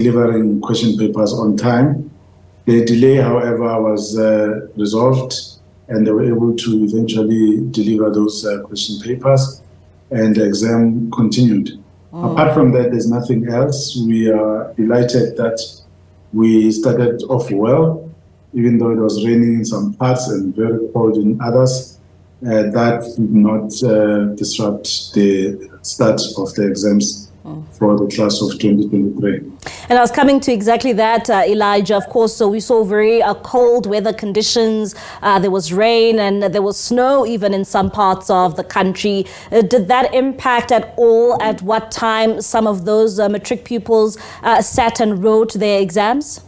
delivering question papers on time. The delay, however, was resolved, and they were able to eventually deliver those question papers, and the exam continued. Apart from that, there's nothing else. We are delighted that we started off well, even though it was raining in some parts and very cold in others. That did not disrupt the start of the exams for the class of 2023. And I was coming to exactly that, Elijah. Of course, so we saw very cold weather conditions. There was rain and there was snow even in some parts of the country. Did that impact at all at what time some of those matric pupils sat and wrote their exams?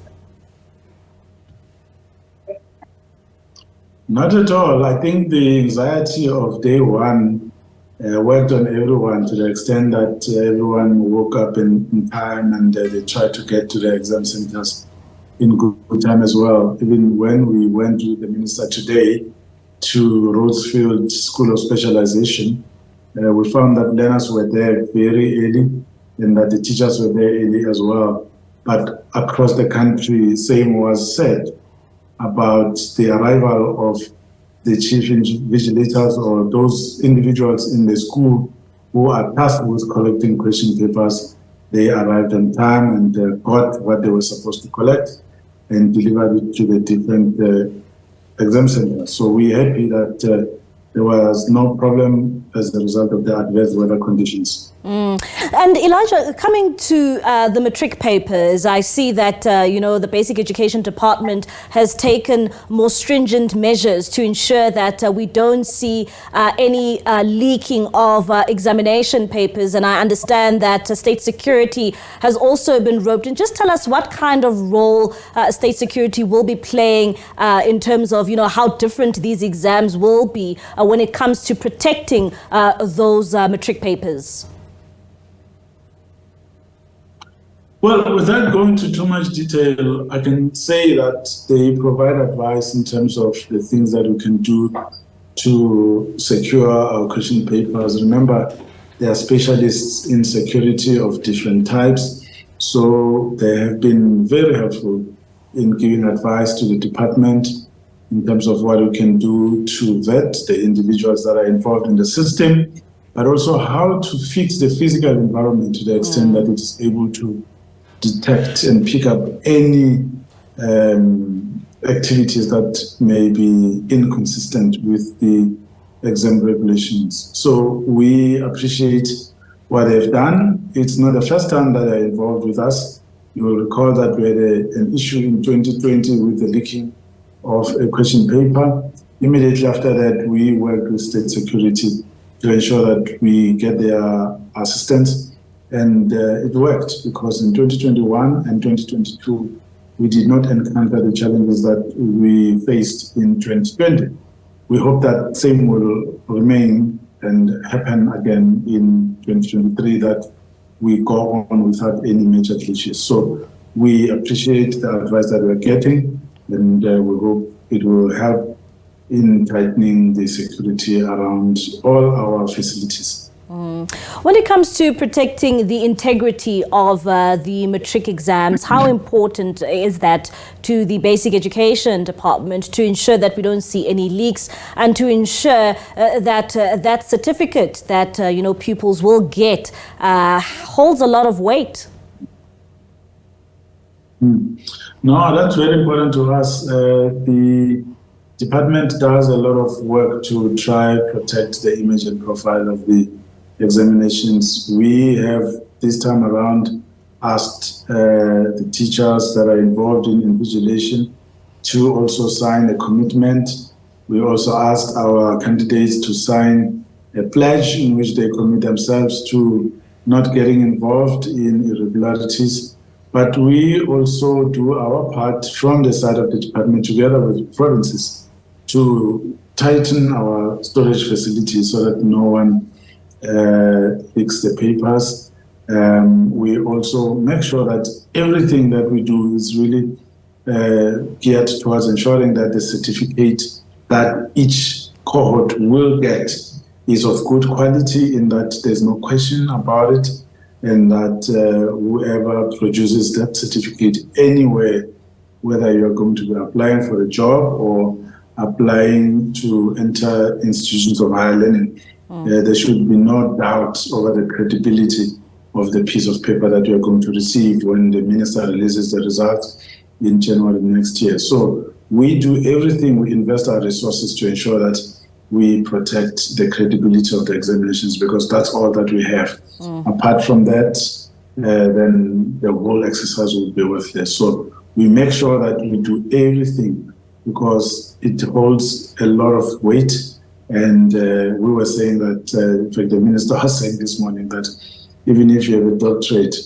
Not at all. I think the anxiety of day one worked on everyone to the extent that everyone woke up in time, and they tried to get to the exam centers in good time as well. Even when we went with the minister today to Rhodesfield School of Specialization, we found that learners were there very early and that the teachers were there early as well. But across the country, same was said about the arrival of the chief vigilators or those individuals in the school who are tasked with collecting question papers. They arrived on time and got what they were supposed to collect and delivered it to the different exam centers. So we're happy that there was no problem as a result of the adverse weather conditions. And Elijah, coming to the matric papers, I see that, the Basic Education Department has taken more stringent measures to ensure that we don't see any leaking of examination papers. And I understand that state security has also been roped in. Just tell us what kind of role state security will be playing in terms of, how different these exams will be when it comes to protecting those matric papers. Well, without going into too much detail, I can say that they provide advice in terms of the things that we can do to secure our question papers. Remember, they are specialists in security of different types, so they have been very helpful in giving advice to the department in terms of what we can do to vet the individuals that are involved in the system, but also how to fix the physical environment to the extent that it is able to detect and pick up any activities that may be inconsistent with the exam regulations. So we appreciate what they've done. It's not the first time that they're involved with us. You will recall that we had an issue in 2020 with the leaking of a question paper. Immediately after that, we worked with state security to ensure that we get their assistance. And it worked, because in 2021 and 2022, we did not encounter the challenges that we faced in 2020. We hope that same will remain and happen again in 2023, that we go on without any major glitches. So we appreciate the advice that we're getting, and we hope it will help in tightening the security around all our facilities. When it comes to protecting the integrity of the matric exams, how important is that to the Basic Education Department to ensure that we don't see any leaks and to ensure that that certificate that pupils will get holds a lot of weight? No, that's very important to us. The department does a lot of work to try to protect the image and profile of the examinations. We have this time around asked the teachers that are involved in invigilation to also sign a commitment. We also asked our candidates to sign a pledge in which they commit themselves to not getting involved in irregularities. But we also do our part from the side of the department together with provinces to tighten our storage facilities so that no one fix the papers. We also make sure that everything that we do is really geared towards ensuring that the certificate that each cohort will get is of good quality, in that there's no question about it. and that whoever produces that certificate anywhere, whether you're going to be applying for a job or applying to enter institutions of higher learning, there should be no doubt over the credibility of the piece of paper that you're going to receive when the minister releases the results in January next year. So we do everything, we invest our resources to ensure that we protect the credibility of the examinations, because that's all that we have. Apart from that, then the whole exercise will be worthless. So we make sure that we do everything, because it holds a lot of weight. And we were saying that, in fact, the minister was saying this morning that even if you have a doctorate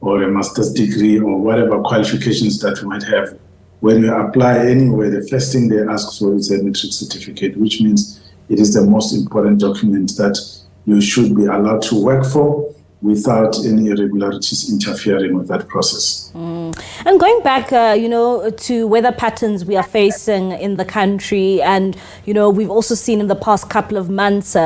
or a master's degree or whatever qualifications that you might have, when you apply anywhere, the first thing they ask for is a matric certificate, which means it is the most important document that you should be allowed to work for without any irregularities interfering with that process. And going back, to weather patterns we are facing in the country, and, we've also seen in the past couple of months,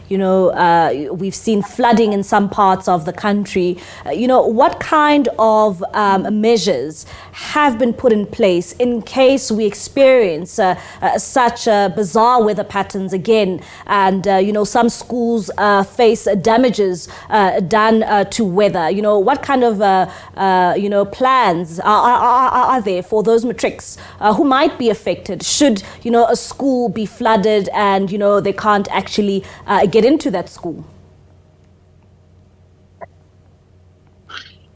we've seen flooding in some parts of the country. What kind of measures have been put in place in case we experience such bizarre weather patterns again, and, some schools face damages done to weather? What kind of, plans are there for those matrics who might be affected should, a school be flooded and, they can't actually get into that school?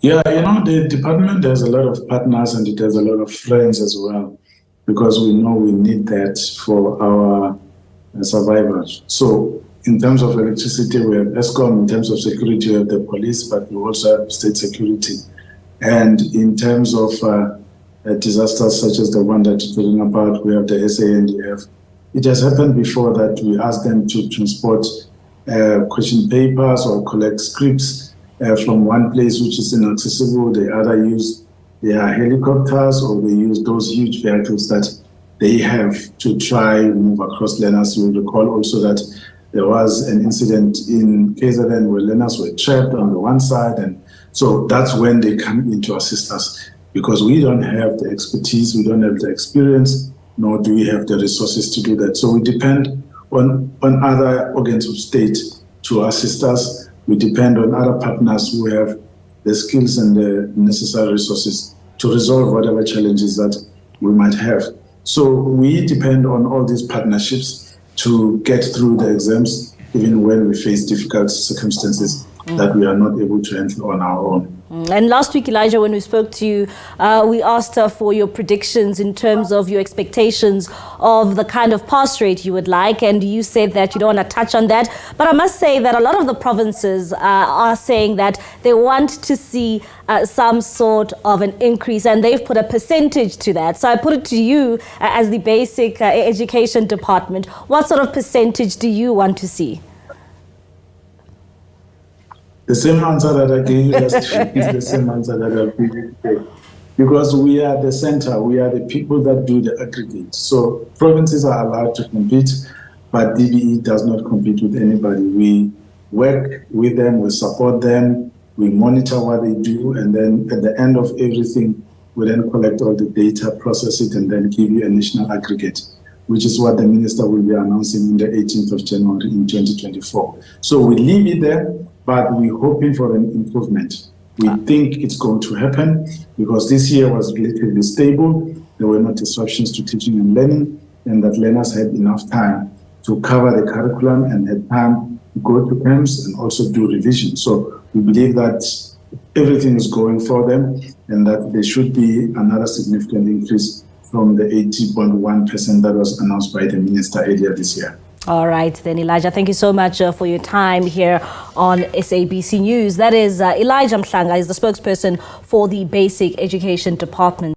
Yeah, the department has a lot of partners and it has a lot of friends as well, because we know we need that for our survivors. So in terms of electricity, we have ESCOM. In terms of security, we have the police, but we also have state security. And in terms of disasters such as the one that you're talking about, we have the SANDF. It has happened before that we ask them to transport question papers or collect scripts from one place which is inaccessible. They either use their helicopters or they use those huge vehicles that they have to try move across learners. You will recall also that there was an incident in KZN where learners were trapped on the one side, and so that's when they come in to assist us, because we don't have the expertise, we don't have the experience, nor do we have the resources to do that. So we depend on other organs of state to assist us. We depend on other partners who have the skills and the necessary resources to resolve whatever challenges that we might have. So we depend on all these partnerships to get through the exams, even when we face difficult circumstances that we are not able to handle on our own. And last week, Elijah, when we spoke to you, we asked for your predictions in terms of your expectations of the kind of pass rate you would like, and you said that you don't want to touch on that. But I must say that a lot of the provinces are saying that they want to see some sort of an increase, and they've put a percentage to that. So I put it to you as the basic education department. What sort of percentage do you want to see? The same answer that I gave you last week is the same answer that I'll give you today. Because we are the center, we are the people that do the aggregate. So provinces are allowed to compete, but DBE does not compete with anybody. We work with them, we support them, we monitor what they do, and then at the end of everything, we then collect all the data, process it, and then give you a national aggregate, which is what the minister will be announcing on the 18th of January in 2024. So we leave it there, but we're hoping for an improvement. We think it's going to happen because this year was relatively stable. There were no disruptions to teaching and learning, and that learners had enough time to cover the curriculum and had time to go to camps and also do revision. So we believe that everything is going for them and that there should be another significant increase from the 80.1% that was announced by the minister earlier this year. All right, then, Elijah, thank you so much for your time here on SABC News. That is Elijah Mhlanga, is the spokesperson for the Basic Education Department.